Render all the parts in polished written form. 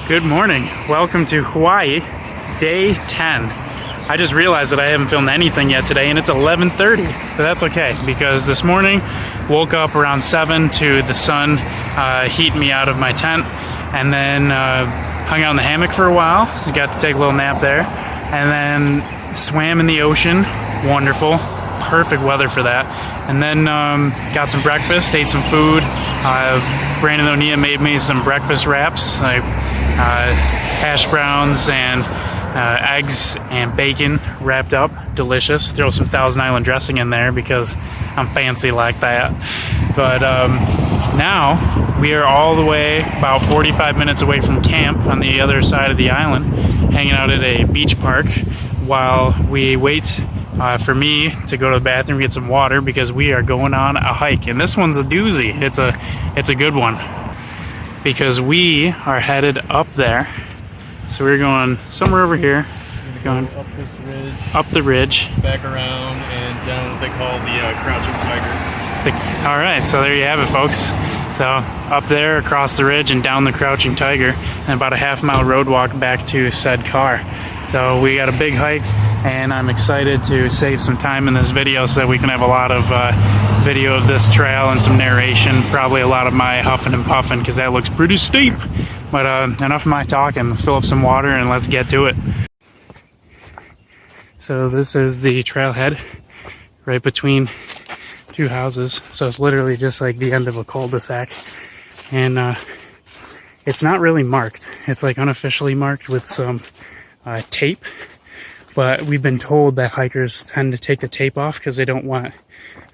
Good morning. Welcome to Hawaii, day 10. I just realized that I haven't filmed anything yet today, and it's 11:30, but that's okay because this morning woke up around 7 to the sun heating me out of my tent, and then hung out in the hammock for a while. So got to take a little nap there, and then swam in the ocean. Wonderful, perfect weather for that. And then got some breakfast, ate some food. Brandon O'Neill made me some breakfast wraps, like hash browns and eggs and bacon wrapped up. Delicious. Throw some Thousand Island dressing in there because I'm fancy like that. But now we are all the way about 45 minutes away from camp on the other side of the island, hanging out at a beach park while we wait for me to go to the bathroom, get some water, because we are going on a hike. And this one's a doozy. It's a good one because we are headed up there. So we're going somewhere over here. We're going up this ridge, up the ridge, back around, and down what they call the Crouching Tiger. All right, so there you have it, folks. So up there, across the ridge, and down the Crouching Tiger, and about a half-mile road walk back to said car. So we got a big hike, and I'm excited to save some time in this video so that we can have a lot of video of this trail and some narration. Probably a lot of my huffing and puffing because that looks pretty steep. But enough of my talking. Let's fill up some water and let's get to it. So this is the trailhead right between two houses. So it's literally just like the end of a cul-de-sac. And it's not really marked. It's like unofficially marked with some tape, but we've been told that hikers tend to take the tape off because they don't want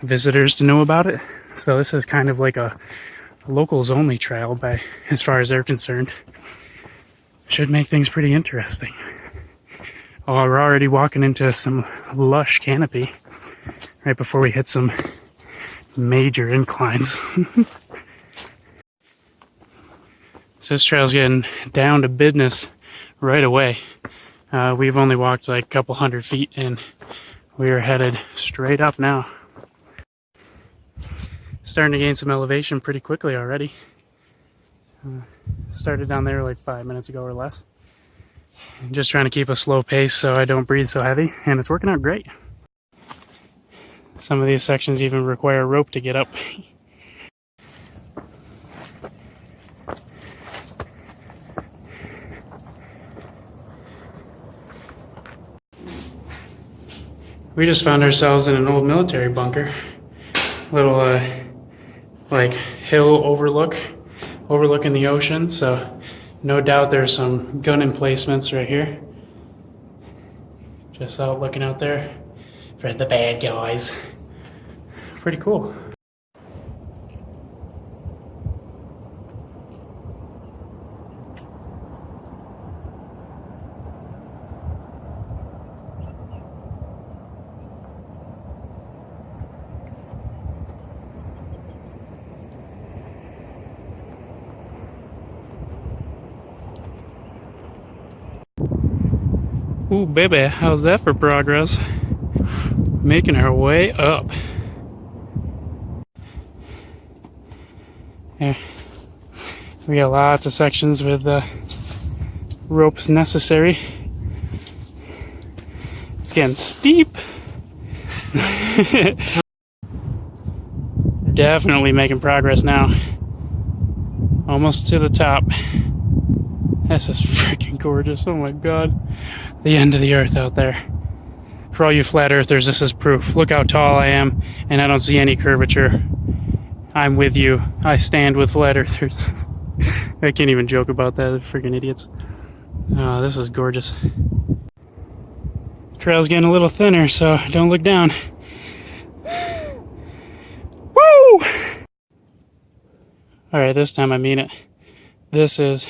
visitors to know about it. So this is kind of like a locals only trail by as far as they're concerned. Should make things pretty interesting. Oh, we're already walking into some lush canopy right before we hit some major inclines. So this trail's getting down to business right away. We've only walked like a couple hundred feet and we are headed straight up now. Starting to gain some elevation pretty quickly already. Started down there like 5 minutes ago or less. Just trying to keep a slow pace so I don't breathe so heavy, and it's working out great. Some of these sections even require a rope to get up. We just found ourselves in an old military bunker. Little like hill overlooking the ocean, so no doubt there's some gun emplacements right here. Just out looking out there for the bad guys. Pretty cool. Ooh, baby, how's that for progress? Making our way up. Yeah. We got lots of sections with ropes necessary. It's getting steep. Definitely making progress now. Almost to the top. This is freaking gorgeous. Oh my god. The end of the earth out there. For all you flat earthers, this is proof. Look how tall I am, and I don't see any curvature. I'm with you. I stand with flat earthers. I can't even joke about that. They're freaking idiots. Oh, this is gorgeous. The trail's getting a little thinner, so don't look down. Woo! Alright, this time I mean it. This is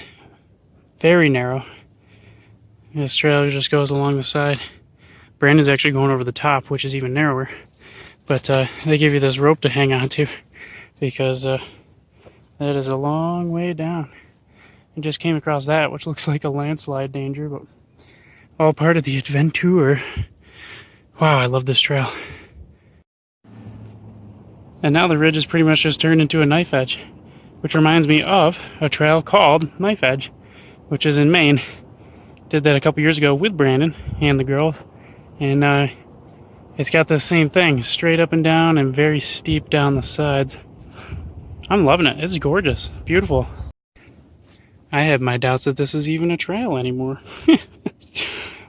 very narrow. This trail just goes along the side. Brandon's actually going over the top, which is even narrower. But they give you this rope to hang on to because that is a long way down. I just came across that, which looks like a landslide danger, but all part of the adventure. Wow, I love this trail. And now the ridge is pretty much just turned into a knife edge, which reminds me of a trail called Knife Edge. which is in Maine. Did that a couple years ago with Brandon and the girls, and it's got the same thing, straight up and down and very steep down the sides. I'm loving it. It's gorgeous, beautiful. I have my doubts that this is even a trail anymore.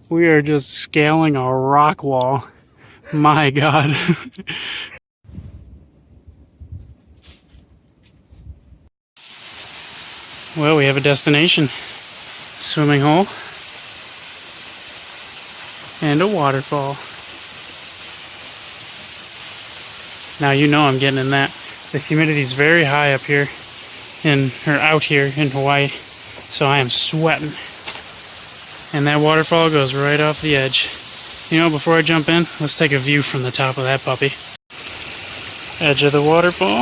We are just scaling a rock wall. My God. Well, we have a destination. Swimming hole. And a waterfall. Now you know I'm getting in that. The humidity is very high up here, out here in Hawaii, so I am sweating. And that waterfall goes right off the edge. You know, before I jump in, let's take a view from the top of that puppy. Edge of the waterfall.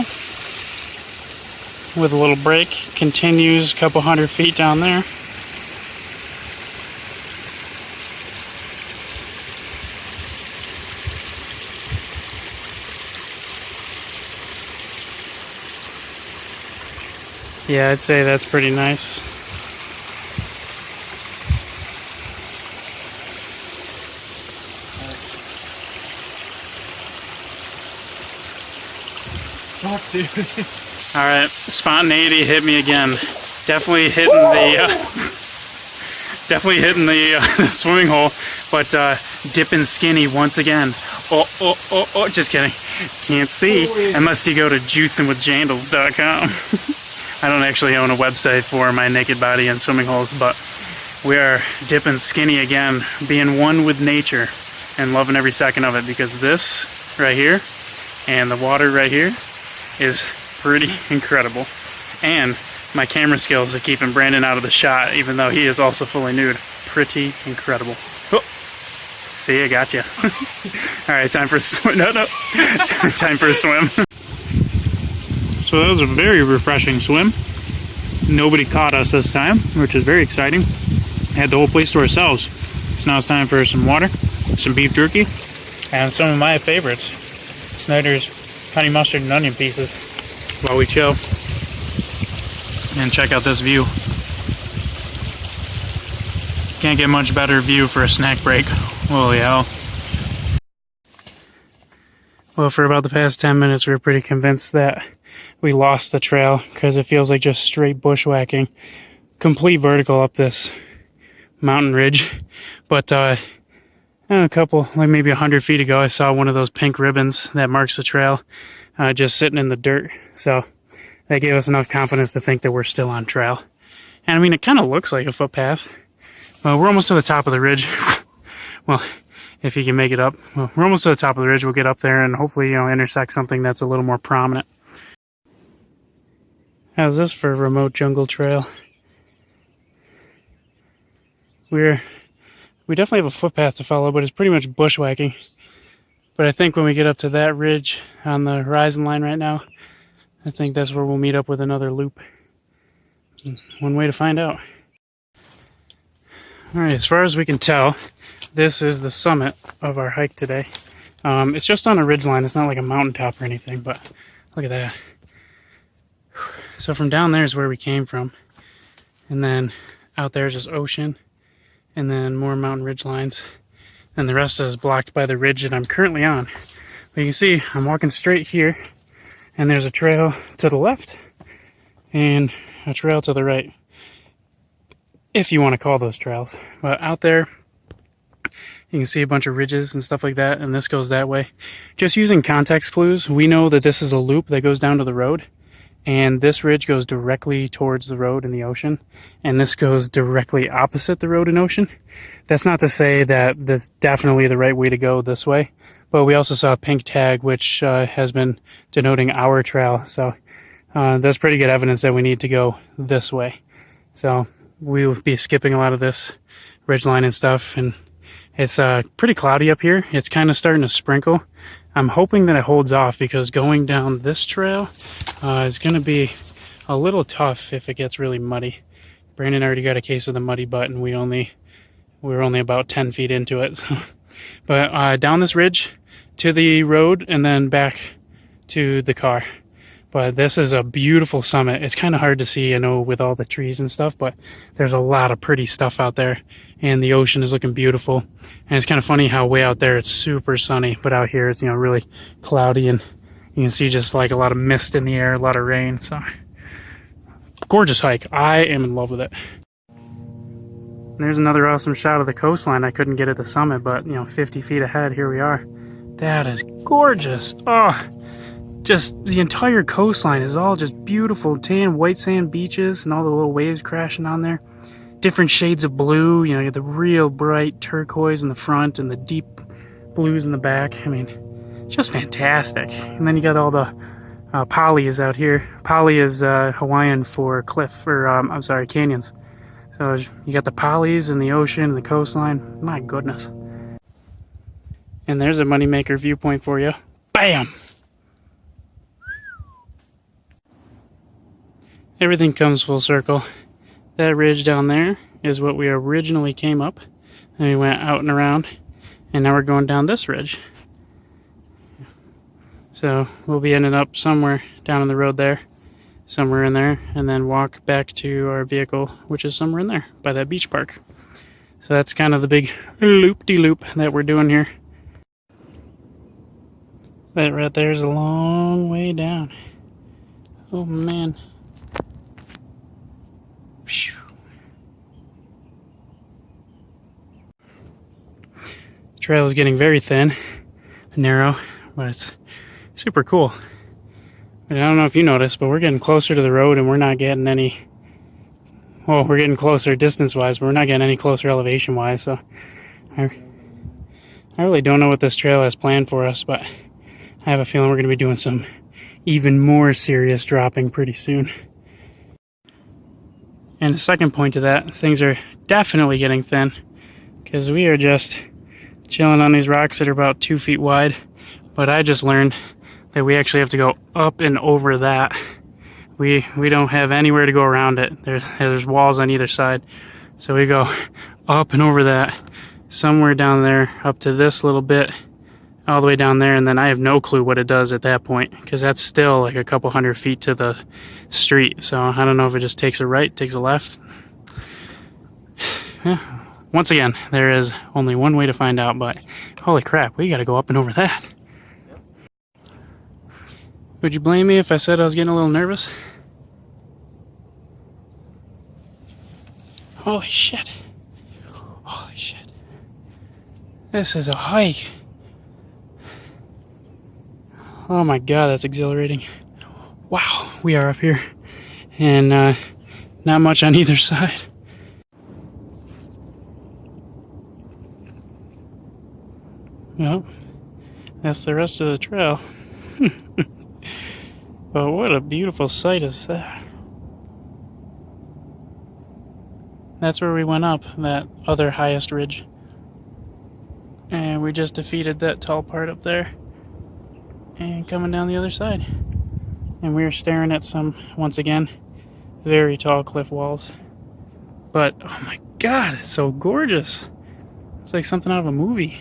With a little break, continues a couple hundred feet down there. Yeah, I'd say that's pretty nice. Fuck, dude. Alright, spontaneity hit me again. Definitely hitting the swimming hole, but dipping skinny once again. Oh, just kidding. Can't see unless you go to juicingwithjandals.com. I don't actually own a website for my naked body and swimming holes, but we are dipping skinny again, being one with nature and loving every second of it, because this right here and the water right here is pretty incredible. And my camera skills are keeping Brandon out of the shot, even though he is also fully nude. Pretty incredible. Oh, see, I got you. All right, time for a swim. No. Time for a swim. So that was a very refreshing swim. Nobody caught us this time, which is very exciting. Had the whole place to ourselves. So now it's time for some water, some beef jerky, and some of my favorites, Snyder's honey mustard and onion pieces, while we chill and check out this view. Can't get much better view for a snack break. Holy hell. Well, for about the past 10 minutes, we were pretty convinced that we lost the trail, because it feels like just straight bushwhacking, complete vertical up this mountain ridge. But a couple, like maybe 100 feet ago, I saw one of those pink ribbons that marks the trail just sitting in the dirt. So that gave us enough confidence to think that we're still on trail. And I mean, it kind of looks like a footpath. Well, we're almost to the top of the ridge. Well, if you can make it up. Well, we're almost to the top of the ridge. We'll get up there and hopefully, you know, intersect something that's a little more prominent. How's this for a remote jungle trail? We definitely have a footpath to follow, but it's pretty much bushwhacking. But I think when we get up to that ridge on the horizon line right now, I think that's where we'll meet up with another loop. One way to find out. Alright, as far as we can tell, this is the summit of our hike today. It's just on a ridgeline. It's not like a mountaintop or anything, but look at that. So from down there is where we came from. And then out there is just ocean. And then more mountain ridge lines. And the rest is blocked by the ridge that I'm currently on. But you can see I'm walking straight here. And there's a trail to the left. And a trail to the right. If you want to call those trails. But out there, you can see a bunch of ridges and stuff like that, and this goes that way. Just using context clues, we know that this is a loop that goes down to the road, and this ridge goes directly towards the road and the ocean, and this goes directly opposite the road and ocean. That's not to say that that's definitely the right way to go this way, but we also saw a pink tag, which has been denoting our trail, so that's pretty good evidence that we need to go this way. So we will be skipping a lot of this ridgeline and stuff, and it's pretty cloudy up here. It's kind of starting to sprinkle. I'm hoping that it holds off, because going down this trail is going to be a little tough if it gets really muddy. Brandon already got a case of the muddy butt, and we were only about 10 feet into it. So. But down this ridge to the road and then back to the car. But this is a beautiful summit. It's kind of hard to see, I know, with all the trees and stuff, but there's a lot of pretty stuff out there. And the ocean is looking beautiful. And it's kind of funny how way out there it's super sunny, but out here it's, you know, really cloudy, and you can see just like a lot of mist in the air, a lot of rain. So gorgeous hike. I am in love with it. And there's another awesome shot of the coastline. I couldn't get at the summit, but you know, 50 feet ahead, here we are. That is gorgeous. Oh, just the entire coastline is all just beautiful tan white sand beaches and all the little waves crashing on there. Different shades of blue, you know, you get the real bright turquoise in the front and the deep blues in the back. I mean, just fantastic. And then you got all the polys out here. Poly is Hawaiian for cliff, or I'm sorry, canyons. So you got the polys and the ocean and the coastline. My goodness. And there's a moneymaker viewpoint for you. Bam! Everything comes full circle. That ridge down there is what we originally came up. And we went out and around. And now we're going down this ridge. So we'll be ending up somewhere down on the road there. Somewhere in there. And then walk back to our vehicle, which is somewhere in there by that beach park. So that's kind of the big loop-de-loop that we're doing here. That right there is a long way down. Oh man. Whew. The trail is getting very thin, narrow, but it's super cool. And I don't know if you noticed, but we're getting closer to the road and we're not getting any, well, we're getting closer distance-wise, but we're not getting any closer elevation-wise, so I really don't know what this trail has planned for us, but I have a feeling we're going to be doing some even more serious dropping pretty soon. And the second point to that, things are definitely getting thin because we are just chilling on these rocks that are about 2 feet wide. But I just learned that we actually have to go up and over that. We don't have anywhere to go around it. There's walls on either side. So we go up and over that, somewhere down there, up to this little bit, all the way down there, and then I have no clue what it does at that point because that's still like a couple hundred feet to the street. So I don't know if it just takes a right, takes a left. Yeah. Once again, there is only one way to find out, but holy crap, we got to go up and over that. Would you blame me if I said I was getting a little nervous? Holy shit. Holy shit. This is a hike. Oh my god, that's exhilarating. Wow, we are up here. And not much on either side. Well, that's the rest of the trail. But what a beautiful sight is that. That's where we went up, that other highest ridge. And we just defeated that tall part up there. And coming down the other side. And we're staring at some, once again, very tall cliff walls. But, oh my god, it's so gorgeous. It's like something out of a movie.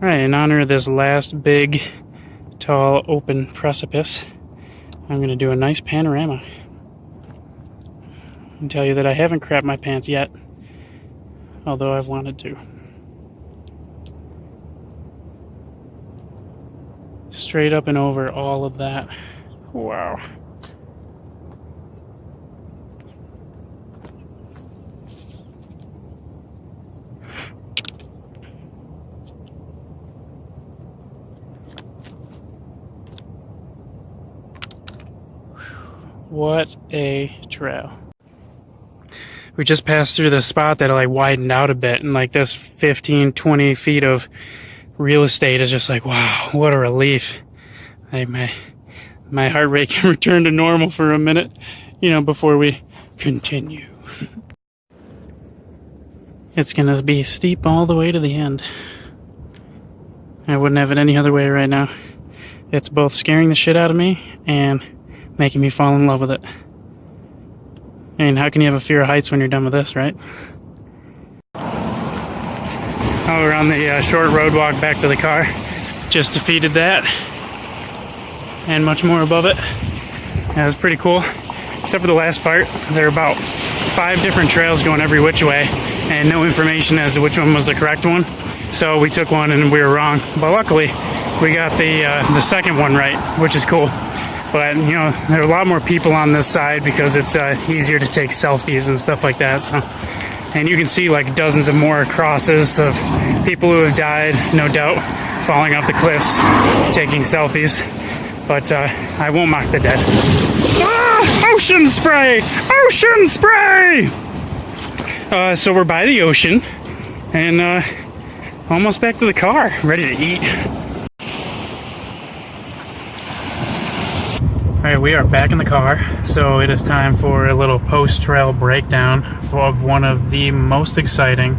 Alright, in honor of this last big, tall, open precipice, I'm going to do a nice panorama. And tell you that I haven't crapped my pants yet, although I've wanted to. Straight up and over all of that. Wow. What a trail. We just passed through the spot that like widened out a bit, and like this 15, 20 feet of real estate is just like, wow, what a relief. Like my heart rate can return to normal for a minute, you know, before we continue. It's gonna be steep all the way to the end. I wouldn't have it any other way right now. It's both scaring the shit out of me and making me fall in love with it. I mean, how can you have a fear of heights when you're done with this, right? Oh, we're on the short road walk back to the car. Just defeated that. And much more above it. That was pretty cool. Except for the last part. There are about 5 different trails going every which way, and no information as to which one was the correct one. So we took one and we were wrong. But luckily, we got the second one right, which is cool. But, you know, there are a lot more people on this side because it's easier to take selfies and stuff like that. So, and you can see like dozens of more crosses of people who have died, no doubt, falling off the cliffs, taking selfies. But I won't mock the dead. Ah! Ocean spray! Ocean spray! So we're by the ocean and almost back to the car, ready to eat. Alright, we are back in the car, so it is time for a little post-trail breakdown of one of the most exciting,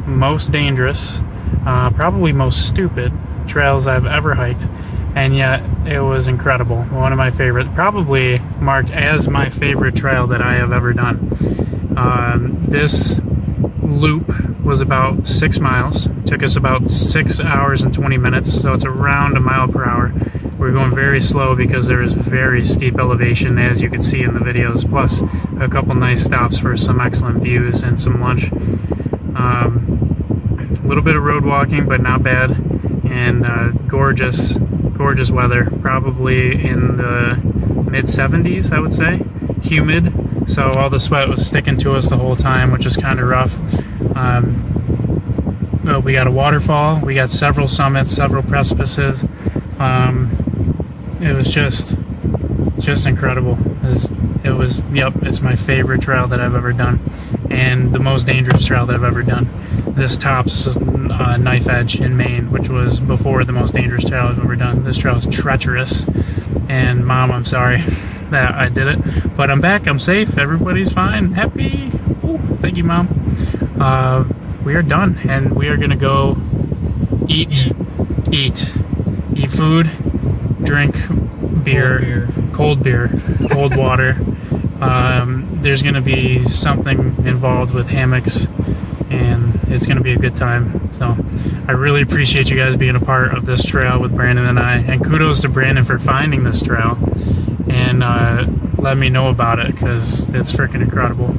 most dangerous, probably most stupid trails I've ever hiked, and yet it was incredible. One of my favorite, probably marked as my favorite trail that I have ever done. This loop was about 6 miles, took us about 6 hours and 20 minutes, so it's around a mile per hour. We're going very slow because there is very steep elevation, as you can see in the videos, plus a couple nice stops for some excellent views and some lunch. A little bit of road walking, but not bad, and gorgeous weather, probably in the mid-70s, I would say. Humid, so all the sweat was sticking to us the whole time, which is kind of rough. Well, we got a waterfall, we got several summits, several precipices. It was just incredible. It's my favorite trail that I've ever done, and the most dangerous trail that I've ever done. This tops Knife Edge in Maine, which was before the most dangerous trail I've ever done. This trail is treacherous, and Mom, I'm sorry that I did it, but I'm back, I'm safe, everybody's fine, happy. Ooh, thank you, Mom. We are done, and we are gonna go eat food, drink beer, cold water. There's going to be something involved with hammocks, and it's going to be a good time. So I really appreciate you guys being a part of this trail with Brandon and I, and kudos to Brandon for finding this trail and let me know about it, because it's freaking incredible.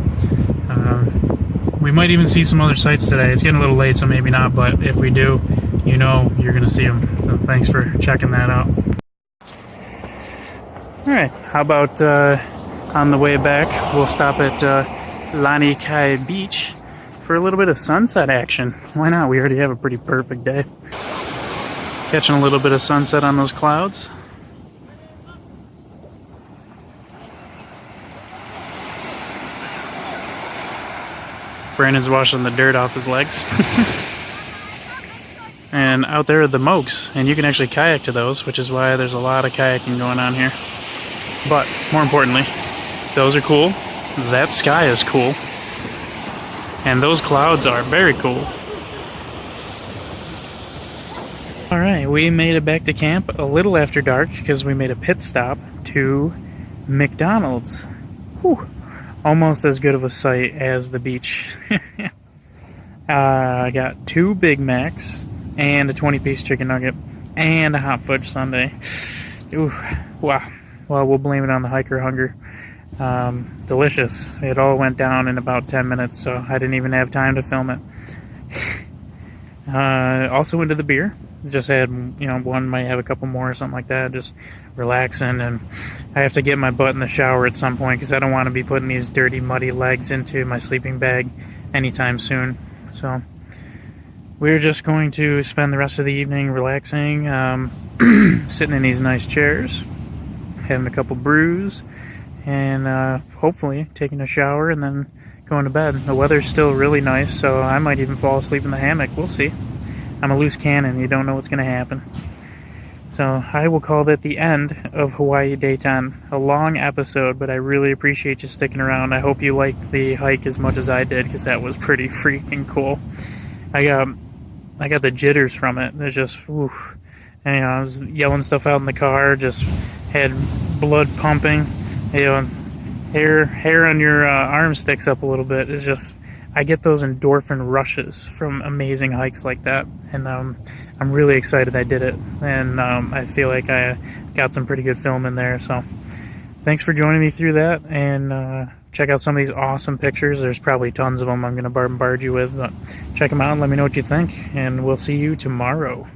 We might even see some other sites today. It's getting a little late, so maybe not, but if we do, you know you're going to see them. So thanks for checking that out. Alright, how about on the way back, we'll stop at Litecoin Beach for a little bit of sunset action. Why not? We already have a pretty perfect day. Catching a little bit of sunset on those clouds. Brandon's washing the dirt off his legs. And out there are the Mokes, and you can actually kayak to those, which is why there's a lot of kayaking going on here. But more importantly, those are cool, that sky is cool, and those clouds are very cool. Alright, we made it back to camp a little after dark because we made a pit stop to McDonald's. Whew. Almost as good of a sight as the beach. I got 2 Big Macs and a 20-piece chicken nugget and a hot fudge sundae. Ooh, wow. Well, we'll blame it on the hiker hunger. Delicious. It all went down in about 10 minutes, so I didn't even have time to film it. Also into the beer. Just had, one, might have a couple more or something like that. Just relaxing, and I have to get my butt in the shower at some point because I don't want to be putting these dirty, muddy legs into my sleeping bag anytime soon. So we're just going to spend the rest of the evening relaxing, sitting in these nice chairs, having a couple brews, and hopefully taking a shower and then going to bed. The weather's still really nice, so I might even fall asleep in the hammock. We'll see. I'm a loose cannon. You don't know what's going to happen. So I will call that the end of Hawaii Day 10. A long episode, but I really appreciate you sticking around. I hope you liked the hike as much as I did, because that was pretty freaking cool. I got the jitters from it. It's just, oof. And, I was yelling stuff out in the car, just had blood pumping. Hair on your arm sticks up a little bit. It's just, I get those endorphin rushes from amazing hikes like that, and I'm really excited I did it, and I feel like I got some pretty good film in there. So thanks for joining me through that, and check out some of these awesome pictures. There's probably tons of them I'm going to bombard you with, but check them out and let me know what you think, and we'll see you tomorrow.